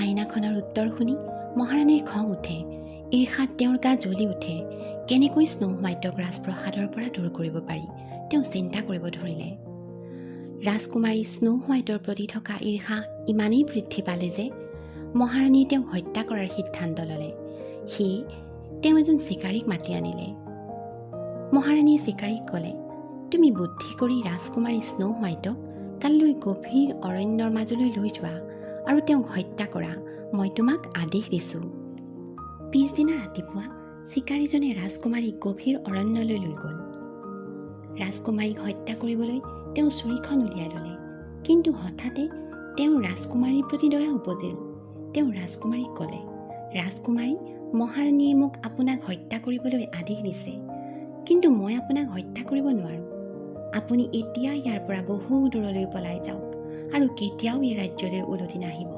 আইনাখনৰ উত্তৰ শুনি মহাৰাণীৰ খং উঠে। ঈৰ্ষাত তেওঁৰ গা জ্বলি উঠে। কেনেকৈ স্নো হোৱাইটক ৰাজপ্ৰসাদৰ পৰা দূৰ কৰিব পাৰি তেওঁ চিন্তা কৰিব ধৰিলে। ৰাজকুমাৰী স্নো হোৱাইটৰ প্ৰতি থকা ঈৰ্ষা ইমানেই বৃদ্ধি পালে যে মহাৰাণীয়ে তেওঁক হত্যা কৰাৰ সিদ্ধান্ত ল'লে। সেয়ে তেওঁ এজন চিকাৰীক মাতি আনিলে। মহাৰাণীয়ে চিকাৰীক ক'লে, তুমি বুদ্ধি কৰি ৰাজকুমাৰী স্নো হোৱাইটক কালিলৈ গভীৰ অৰণ্যৰ মাজলৈ লৈ যোৱা আৰু তেওঁক হত্যা কৰা, মই তোমাক আদেশ দিছোঁ। পিছদিনা ৰাতিপুৱা চিকাৰীজনে ৰাজকুমাৰীক গভীৰ অৰণ্যলৈ লৈ গ'ল। ৰাজকুমাৰীক হত্যা কৰিবলৈ তেওঁ ছুৰীখন উলিয়াই ল'লে। কিন্তু হঠাতে তেওঁ ৰাজকুমাৰীৰ প্ৰতি দয়া উপজিল। তেওঁ ৰাজকুমাৰীক ক'লে, ৰাজকুমাৰী, মহাৰাণীয়ে মোক আপোনাক হত্যা কৰিবলৈ আদেশ দিছে, কিন্তু মই আপোনাক হত্যা কৰিব নোৱাৰোঁ। আপুনি এতিয়া ইয়াৰ পৰা বহু দূৰলৈ পলাই যাওক আৰু কেতিয়াও এই ৰাজ্যলৈ উলটি নাহিব।